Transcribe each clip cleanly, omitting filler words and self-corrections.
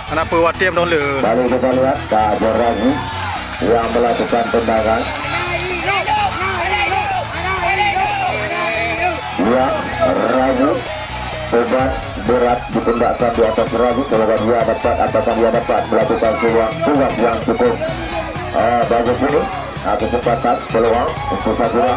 Anak pewatiam dong le. Lalu kita lihat Kabar Ragu yang melakukan tendangan yang ragu beban berat dipindahkan di atas ragu. Semoga dia dapat ataupun dia dapat melakukan sebuah tugas yang cukup bagus ini. Kesempatan peluang untuk Sakura.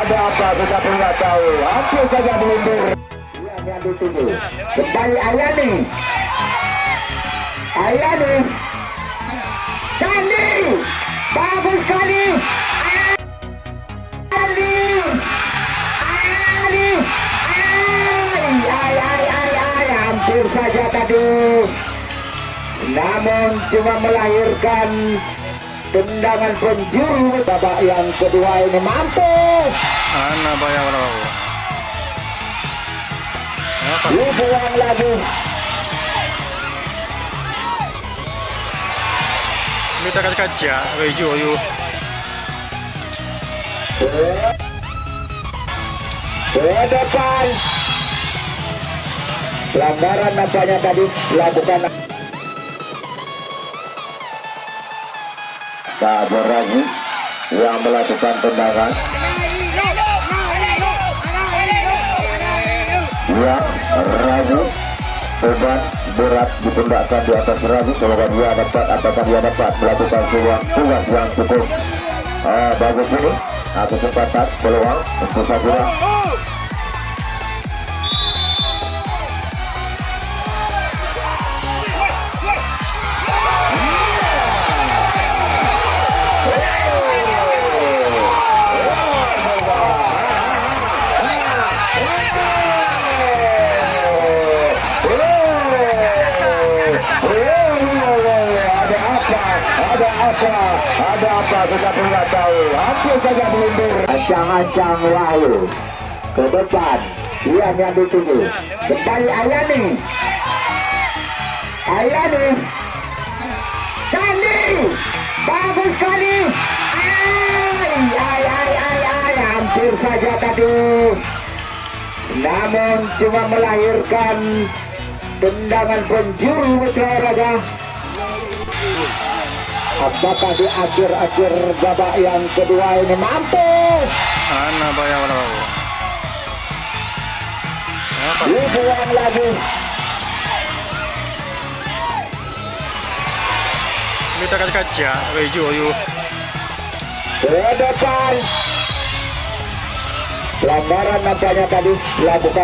Ada apa kita tidak tahu. Hampir saja melintir. Yang ditunggu. Kembali Ayani. Sandi. Bagus sekali. Hampir saja tadi. Namun cuma melahirkan tendangan penjuru. Babak yang kedua ini mampus. Anak bayar berapa? Dibuang lagi. Kita kasih kaca, reju you. Ke depan. Pelanggaran nampaknya tadi dilakukan. Kabar Ragu yang melakukan tendangan yang ragu beban berat dipindahkan di atas ragu. Semoga dia dapat ataupun dia dapat melakukan sebuah tugas yang cukup bagus ini. Kesempatan peluang untuk Sakura. Ada apa kita tidak tahu. Hampir saja melintir. Ancang-ancang Wahyu ke depan. Dia yang ditunggu. Kembali Ayani. Sandi. Bagus sekali. Hampir saja tadi. Namun cuma melahirkan tendangan penjuru olahraga. Apakah di akhir-akhir babak yang kedua ini mampus? Anak bayar berapa? Dibuang lagi. Kita kasih kaca, reju you. Ke depan. Pelanggaran nampaknya tadi dilakukan.